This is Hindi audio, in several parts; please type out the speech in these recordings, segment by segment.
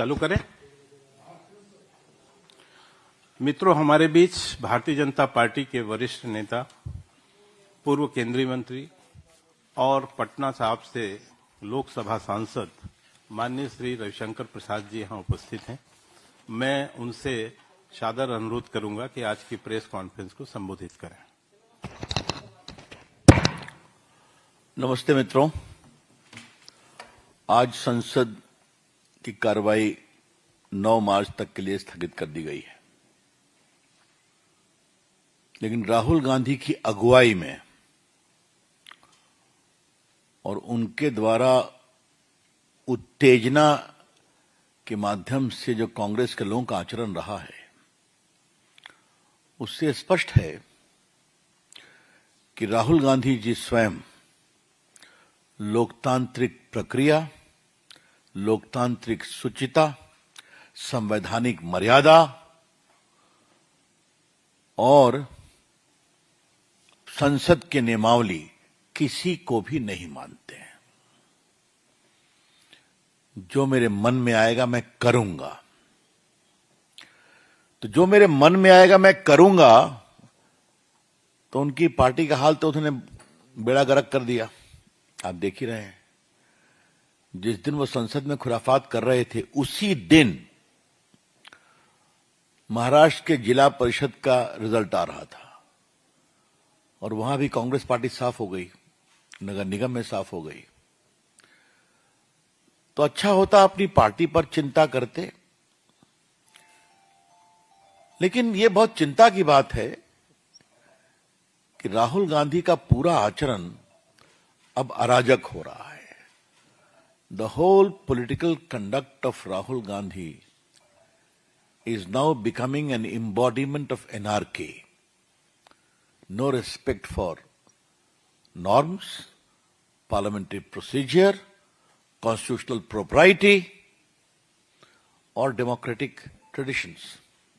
चालू करें। मित्रों, हमारे बीच भारतीय जनता पार्टी के वरिष्ठ नेता, पूर्व केंद्रीय मंत्री और पटना साहब से लोकसभा सांसद माननीय श्री रविशंकर प्रसाद जी यहां उपस्थित हैं। मैं उनसे सादर अनुरोध करूंगा कि आज की प्रेस कॉन्फ्रेंस को संबोधित करें। नमस्ते मित्रों, आज संसद की कार्रवाई 9 मार्च तक के लिए स्थगित कर दी गई है, लेकिन राहुल गांधी की अगुवाई में और उनके द्वारा उत्तेजना के माध्यम से जो कांग्रेस के लोगों का आचरण रहा है, उससे स्पष्ट है कि राहुल गांधी जी स्वयं लोकतांत्रिक प्रक्रिया, लोकतांत्रिक शुचिता, संवैधानिक मर्यादा और संसद के नियमावली किसी को भी नहीं मानते हैं। जो मेरे मन में आएगा मैं करूंगा, तो जो मेरे मन में आएगा मैं करूंगा, तो उनकी पार्टी का हाल तो उन्होंने बेड़ा गर्क कर दिया। आप देख ही रहे हैं, जिस दिन वो संसद में खुराफात कर रहे थे, उसी दिन महाराष्ट्र के जिला परिषद का रिजल्ट आ रहा था और वहां भी कांग्रेस पार्टी साफ हो गई, नगर निगम में साफ हो गई। तो अच्छा होता अपनी पार्टी पर चिंता करते, लेकिन यह बहुत चिंता की बात है कि राहुल गांधी का पूरा आचरण अब अराजक हो रहा है। The whole political conduct of Rahul Gandhi is now becoming an embodiment of anarchy. No respect for norms, parliamentary procedure, constitutional propriety or democratic traditions.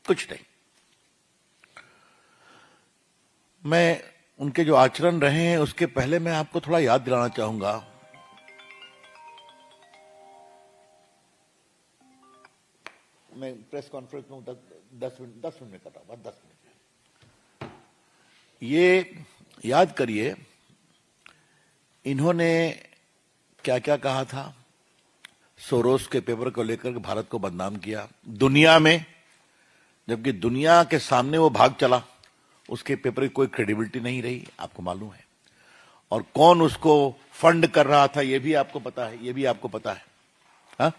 कुछ नहीं। मैं उनके जो आचरण रहे हैं उसके पहले मैं आपको थोड़ा याद दिलाना चाहूंगा। मैं प्रेस कॉन्फ्रेंस में 10 मिनट में कर रहा हूं, 10 मिनट। ये याद करिए, इन्होंने क्या क्या कहा था। सोरोस के पेपर को लेकर भारत को बदनाम किया दुनिया में, जबकि दुनिया के सामने वो भाग चला, उसके पेपर की कोई क्रेडिबिलिटी नहीं रही, आपको मालूम है। और कौन उसको फंड कर रहा था ये भी आपको पता है, ये भी आपको पता है। हा?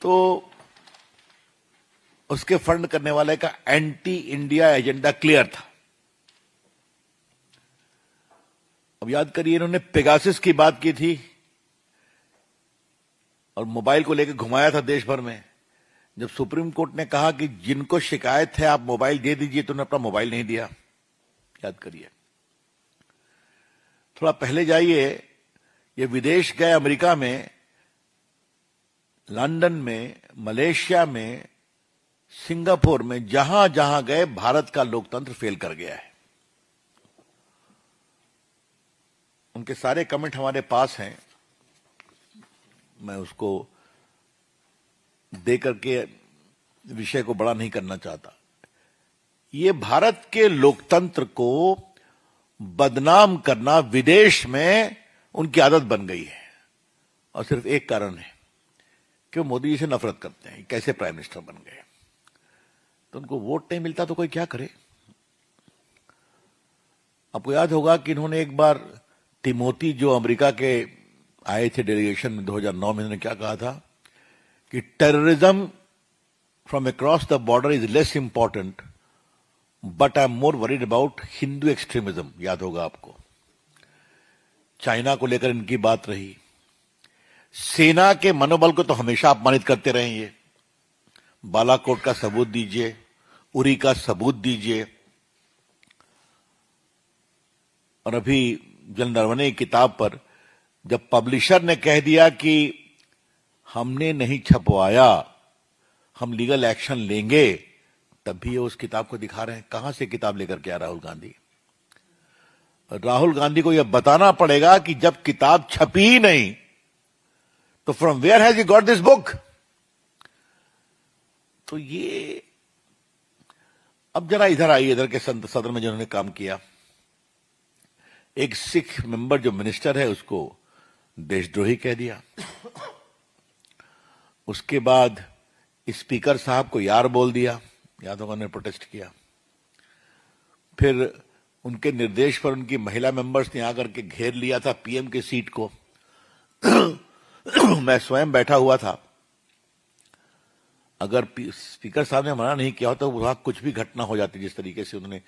तो उसके फंड करने वाले का एंटी इंडिया एजेंडा क्लियर था। अब याद करिए, इन्होंने पेगासिस की बात की थी और मोबाइल को लेकर घुमाया था देश भर में। जब सुप्रीम कोर्ट ने कहा कि जिनको शिकायत है आप मोबाइल दे दीजिए, तो उन्होंने अपना मोबाइल नहीं दिया। याद करिए। थोड़ा पहले जाइए, ये विदेश गए, अमेरिका में, लंदन में, मलेशिया में, सिंगापुर में, जहां जहां गए भारत का लोकतंत्र फेल कर गया है। उनके सारे कमेंट हमारे पास हैं, मैं उसको देकर के विषय को बड़ा नहीं करना चाहता। ये भारत के लोकतंत्र को बदनाम करना विदेश में उनकी आदत बन गई है, और सिर्फ एक कारण है कि वो मोदी जी से नफरत करते हैं। कैसे प्राइम मिनिस्टर बन गए, तो उनको वोट नहीं मिलता तो कोई क्या करे। आपको याद होगा कि इन्होंने एक बार तिमोथी, जो अमेरिका के आए थे डेलीगेशन में 2009 में, इन्होंने क्या कहा था कि terrorism from across the border is less important, but I am more worried about Hindu extremism. याद होगा आपको। चाइना को लेकर इनकी बात रही। सेना के मनोबल को तो हमेशा अपमानित करते रहे। ये बालाकोट का सबूत दीजिए, उरी का सबूत दीजिए, और अभी जनरल नरवणे की किताब पर जब पब्लिशर ने कह दिया कि हमने नहीं छपवाया, हम लीगल एक्शन लेंगे, तब भी ये उस किताब को दिखा रहे हैं। कहां से किताब लेकर के आया राहुल गांधी? राहुल गांधी को यह बताना पड़ेगा कि जब किताब छपी ही नहीं तो from where has he got this book? तो ये अब जरा इधर आइए, इधर के सदन में जिन्होंने काम किया, एक सिख मेंबर जो मिनिस्टर है उसको देशद्रोही कह दिया। उसके बाद स्पीकर साहब को यार बोल दिया, याद होगा उन्होंने प्रोटेस्ट किया। फिर उनके निर्देश पर उनकी महिला मेंबर्स ने आकर के घेर लिया था पीएम की सीट को। मैं स्वयं बैठा हुआ था। अगर स्पीकर साहब ने मना नहीं किया हो तो वहां कुछ भी घटना हो जाती, जिस तरीके से उन्होंने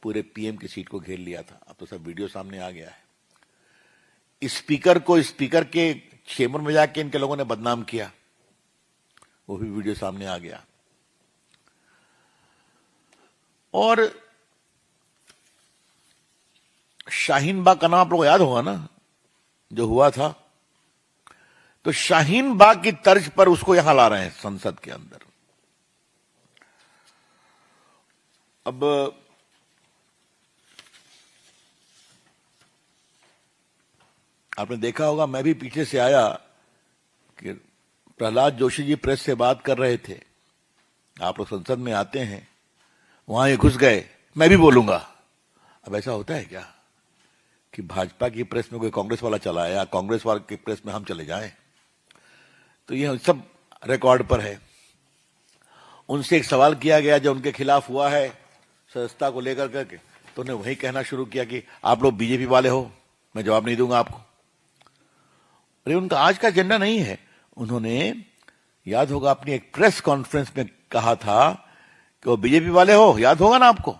पूरे पीएम की सीट को घेर लिया था। अब तो सब वीडियो सामने आ गया है। स्पीकर को स्पीकर के चेंबर में जाके इनके लोगों ने बदनाम किया, वो भी वीडियो सामने आ गया। और शाहीन बाग का नाम आप लोग याद होगा ना, जो हुआ था। तो शाहीन बाग की तर्ज पर उसको यहां ला रहे हैं संसद के अंदर। अब आपने देखा होगा, मैं भी पीछे से आया कि प्रहलाद जोशी जी प्रेस से बात कर रहे थे। आप लोग संसद में आते हैं, वहां ये घुस गए, मैं भी बोलूंगा। अब ऐसा होता है क्या कि भाजपा की प्रेस में कोई कांग्रेस वाला चला आया, कांग्रेस वाले की प्रेस में हम चले जाएं? तो ये सब रिकॉर्ड पर है। उनसे एक सवाल किया गया जो उनके खिलाफ हुआ है सदस्यता को लेकर करके, तो उन्हें वही कहना शुरू किया कि आप लोग बीजेपी वाले हो, मैं जवाब नहीं दूंगा आपको। अरे उनका आज का एजेंडा नहीं है। उन्होंने, याद होगा, अपनी एक प्रेस कॉन्फ्रेंस में कहा था कि वो बीजेपी वाले हो, याद होगा ना आपको।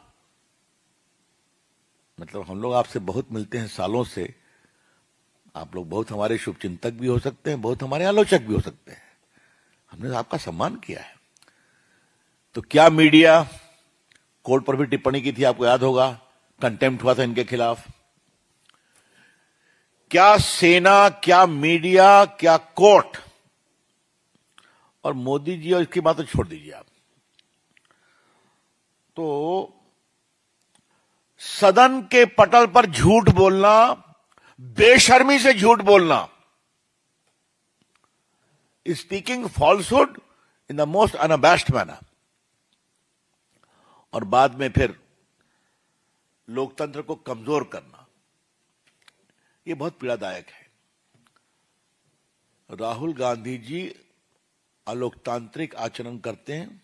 मतलब हम लोग आपसे बहुत मिलते हैं सालों से, आप लोग बहुत हमारे शुभचिंतक भी हो सकते हैं, बहुत हमारे आलोचक भी हो सकते हैं, हमने आपका सम्मान किया है। तो क्या मीडिया कोर्ट पर भी टिप्पणी की थी, आपको याद होगा, कंटेम्प्ट हुआ था इनके खिलाफ। क्या सेना, क्या मीडिया, क्या कोर्ट, और मोदी जी और इसकी बात तो छोड़ दीजिए आप। तो सदन के पटल पर झूठ बोलना, बेशर्मी से झूठ बोलना, speaking falsehood in the most unabashed manner, और बाद में फिर लोकतंत्र को कमजोर करना, यह बहुत पीड़ादायक है। राहुल गांधी जी अलोकतांत्रिक आचरण करते हैं,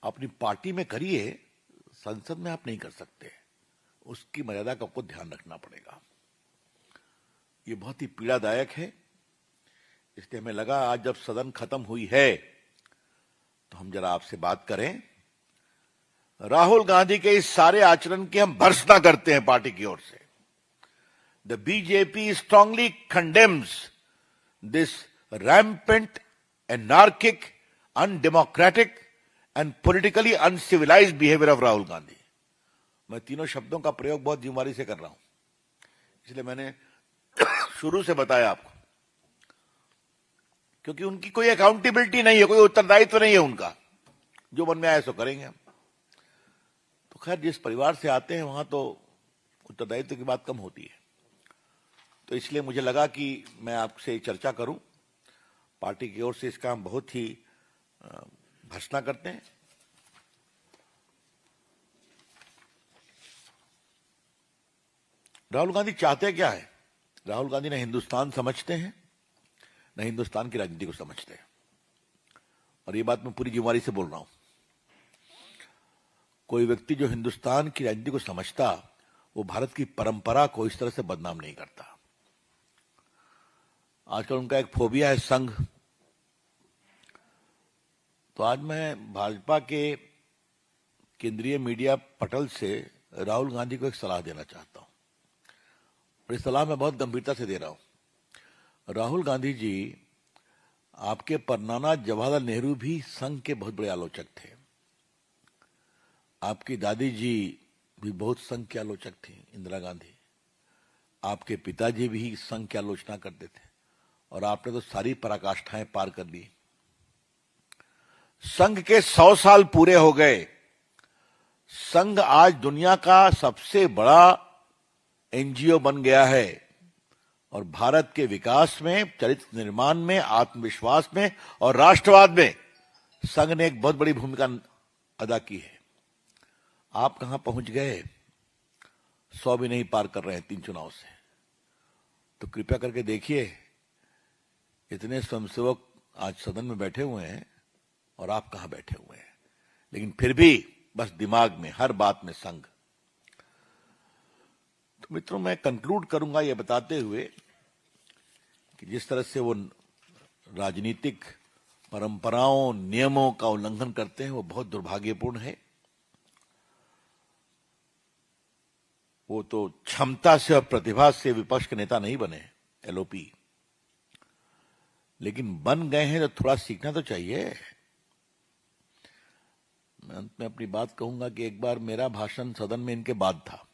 अपनी पार्टी में करिए, संसद में आप नहीं कर सकते। उसकी मर्यादा का आपको ध्यान रखना पड़ेगा। ये बहुत ही पीड़ादायक है। इसलिए हमें लगा आज जब सदन खत्म हुई है तो हम जरा आपसे बात करें। राहुल गांधी के इस सारे आचरण की हम भर्त्सना करते हैं पार्टी की ओर से। The BJP strongly condemns this rampant, anarchic, undemocratic and politically uncivilized behavior of Rahul Gandhi. मैं तीनों शब्दों का प्रयोग बहुत जिम्मेदारी से कर रहा हूं, इसलिए मैंने शुरू से बताया आपको, क्योंकि उनकी कोई अकाउंटेबिलिटी नहीं है, कोई उत्तरदायित्व नहीं है उनका, जो मन में आए सो करेंगे हम। तो खैर, जिस परिवार से आते हैं वहां तो उत्तरदायित्व की बात कम होती है। तो इसलिए मुझे लगा कि मैं आपसे चर्चा करूं। पार्टी की ओर से इसका हम बहुत ही भर्त्सना करते हैं। राहुल गांधी चाहते क्या है? राहुल गांधी न हिंदुस्तान समझते हैं, न हिंदुस्तान की राजनीति को समझते हैं, और ये बात मैं पूरी जिम्मेदारी से बोल रहा हूं। कोई व्यक्ति जो हिंदुस्तान की राजनीति को समझता, वो भारत की परंपरा को इस तरह से बदनाम नहीं करता। आजकल उनका एक फोबिया है संघ। तो आज मैं भाजपा के केंद्रीय मीडिया पटल से राहुल गांधी को एक सलाह देना चाहता हूं, और इस सलाह मैं बहुत गंभीरता से दे रहा हूं। राहुल गांधी जी, आपके परनाना जवाहरलाल नेहरू भी संघ के बहुत बड़े आलोचक थे। आपकी दादी जी भी बहुत संघ के आलोचक थी, इंदिरा गांधी। आपके पिताजी भी संघ की आलोचना करते थे, और आपने तो सारी पराकाष्ठाएं पार कर ली। संघ के 100 साल पूरे हो गए। संघ आज दुनिया का सबसे बड़ा एनजीओ बन गया है, और भारत के विकास में, चरित्र निर्माण में, आत्मविश्वास में और राष्ट्रवाद में संघ ने एक बहुत बड़ी भूमिका अदा की है। आप कहां पहुंच गए? 100 भी नहीं पार कर रहे हैं 3 चुनाव से। तो कृपया करके देखिए, इतने स्वयंसेवक आज सदन में बैठे हुए हैं और आप कहां बैठे हुए हैं, लेकिन फिर भी बस दिमाग में हर बात में संघ। तो मित्रों, मैं कंक्लूड करूंगा ये बताते हुए कि जिस तरह से वो राजनीतिक परंपराओं, नियमों का उल्लंघन करते हैं, वो बहुत दुर्भाग्यपूर्ण है। वो तो क्षमता से और प्रतिभा से विपक्ष के नेता नहीं बने, एलओपी, लेकिन बन गए हैं तो थोड़ा सीखना तो चाहिए। मैं अंत में अपनी बात कहूंगा कि एक बार मेरा भाषण सदन में इनके बाद था,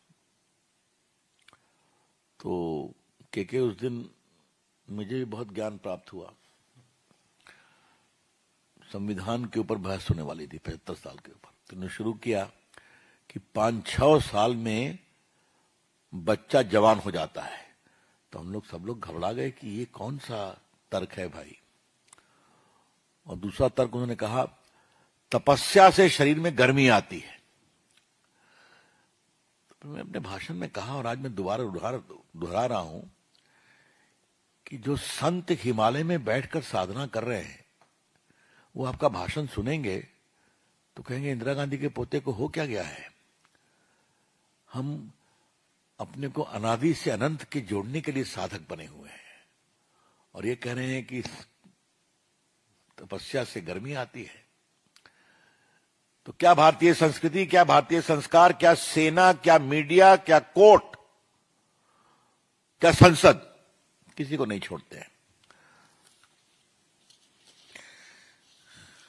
तो के उस दिन मुझे भी बहुत ज्ञान प्राप्त हुआ। संविधान के ऊपर बहस होने वाली थी 75 साल के ऊपर। तो उन्होंने शुरू किया कि 5-6 साल में बच्चा जवान हो जाता है। तो हम लोग सब लोग घबरा गए कि ये कौन सा तर्क है भाई। और दूसरा तर्क उन्होंने कहा, तपस्या से शरीर में गर्मी आती है। तो मैं अपने भाषण में कहा, और आज मैं दोबारा दोहरा रहा हूं, कि जो संत हिमालय में बैठकर साधना कर रहे हैं, वो आपका भाषण सुनेंगे तो कहेंगे इंदिरा गांधी के पोते को हो क्या गया है। हम अपने को अनादि से अनंत के जोड़ने के लिए साधक बने हुए हैं, और ये कह रहे हैं कि तपस्या से गर्मी आती है। तो क्या भारतीय संस्कृति, क्या भारतीय संस्कार, क्या सेना, क्या मीडिया, क्या कोर्ट, क्या संसद, किसी को नहीं छोड़ते हैं।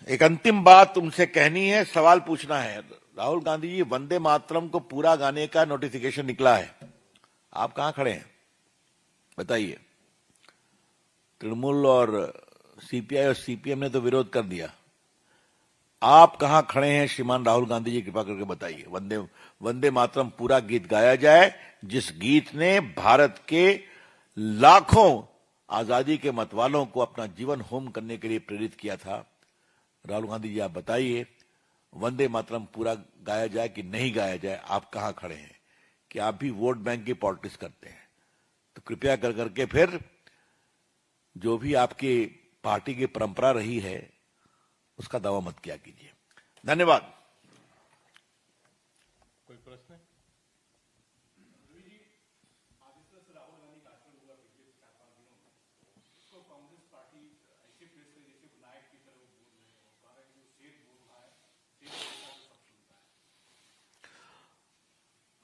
एक अंतिम बात तुमसे कहनी है, सवाल पूछना है। राहुल गांधी जी, वंदे मातरम को पूरा गाने का नोटिफिकेशन निकला है, आप कहां खड़े हैं बताइए। तृणमूल और सीपीआई और सीपीएम ने तो विरोध कर दिया, आप कहां खड़े हैं श्रीमान राहुल गांधी जी, कृपा करके बताइए। वंदे मातरम पूरा गीत गाया जाए, जिस गीत ने भारत के लाखों आजादी के मतवालों को अपना जीवन होम करने के लिए प्रेरित किया था। राहुल गांधी जी, आप बताइए, वंदे मातरम पूरा गाया जाए कि नहीं गाया जाए, आप कहां खड़े हैं? कि आप भी वोट बैंक की पॉलिटिक्स करते हैं? तो कृपया कर करके फिर जो भी आपकी पार्टी की परंपरा रही है उसका दावा मत किया कीजिए। धन्यवाद। कोई प्रश्न?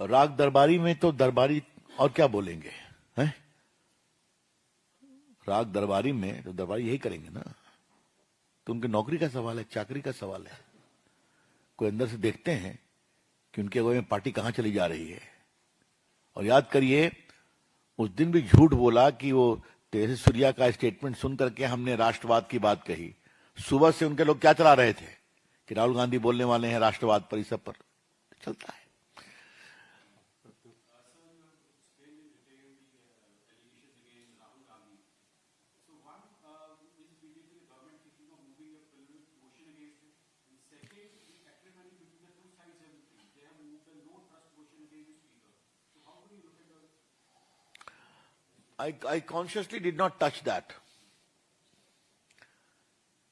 राग दरबारी में तो दरबारी और क्या बोलेंगे हैं? राग दरबारी में तो दरबारी यही करेंगे ना। तो उनकी नौकरी का सवाल है, चाकरी का सवाल है। कोई अंदर से देखते हैं कि उनके अगुवाई में पार्टी कहां चली जा रही है। और याद करिए, उस दिन भी झूठ बोला कि वो तेजस्वी सूर्या का स्टेटमेंट सुन करके हमने राष्ट्रवाद की बात कही। सुबह से उनके लोग क्या चला रहे थे कि राहुल गांधी बोलने वाले हैं राष्ट्रवाद पर, इस सब पर चलता है। I consciously did not touch that.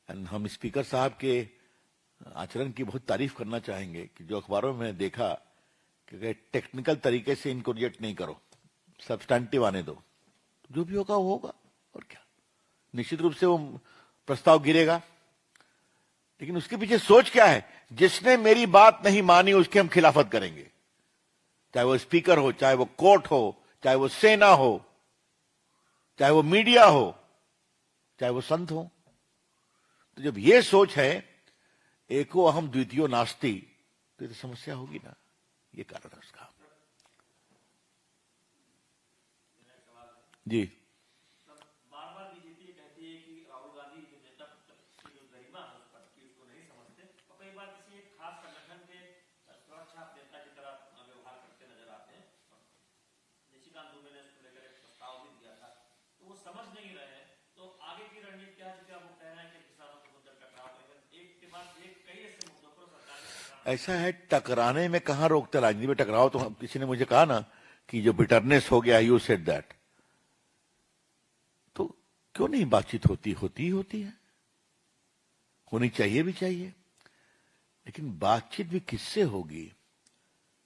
And हम स्पीकर साहब के आचरण की बहुत तारीफ करना चाहेंगे कि जो अखबारों में मैंने देखा कि टेक्निकल तरीके से इनको रिजेक्ट नहीं करो, सब्सटैंटिव आने दो, जो भी होगा वो होगा, और क्या। निश्चित रूप से वो प्रस्ताव गिरेगा, लेकिन उसके पीछे सोच क्या है? जिसने मेरी बात नहीं मानी उसकी हम खिलाफत करेंगे, चाहे वो स्पीकर हो, चाहे वो कोर्ट हो, चाहे वो सेना हो, चाहे वो मीडिया हो, चाहे वो संत हो। तो जब ये सोच है, एको अहम द्वितीयो नास्ति, तो ये तो समस्या होगी ना। ये कारण है उसका। जी, बार बार बीजेपी कहती है कि राहुल गांधी जो जनता की जो गरिमा है उस पर की उसको नहीं समझते, और कई बार किसी एक खास संगठन के सुरक्षा नेता की तरह व्यवहार करते नजर आते हैं। निशिकांत दुबे ने इसको लेकर एक प्रस्ताव भी दिया था ऐसा है, टकराने में कहां रोकते, राजनीति में टकराओ तो किसी ने मुझे कहा ना कि जो बिटरनेस हो गया, यू सेड दैट, तो क्यों नहीं बातचीत होती है, होनी चाहिए भी चाहिए, लेकिन बातचीत भी किससे होगी?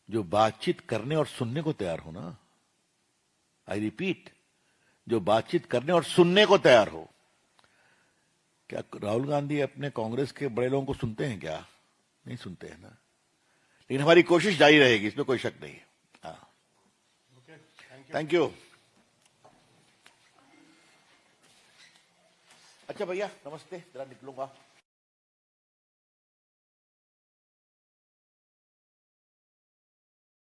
जो बातचीत करने और सुनने को तैयार हो ना। आई रिपीट, जो बातचीत करने और सुनने को तैयार हो। क्या राहुल गांधी अपने कांग्रेस के बड़े लोगों को सुनते हैं क्या? नहीं सुनते हैं ना। लेकिन हमारी कोशिश जारी रहेगी, इसमें कोई शक नहीं है। हाँ, थैंक यू। अच्छा भैया, नमस्ते, जरा निकलूंगा।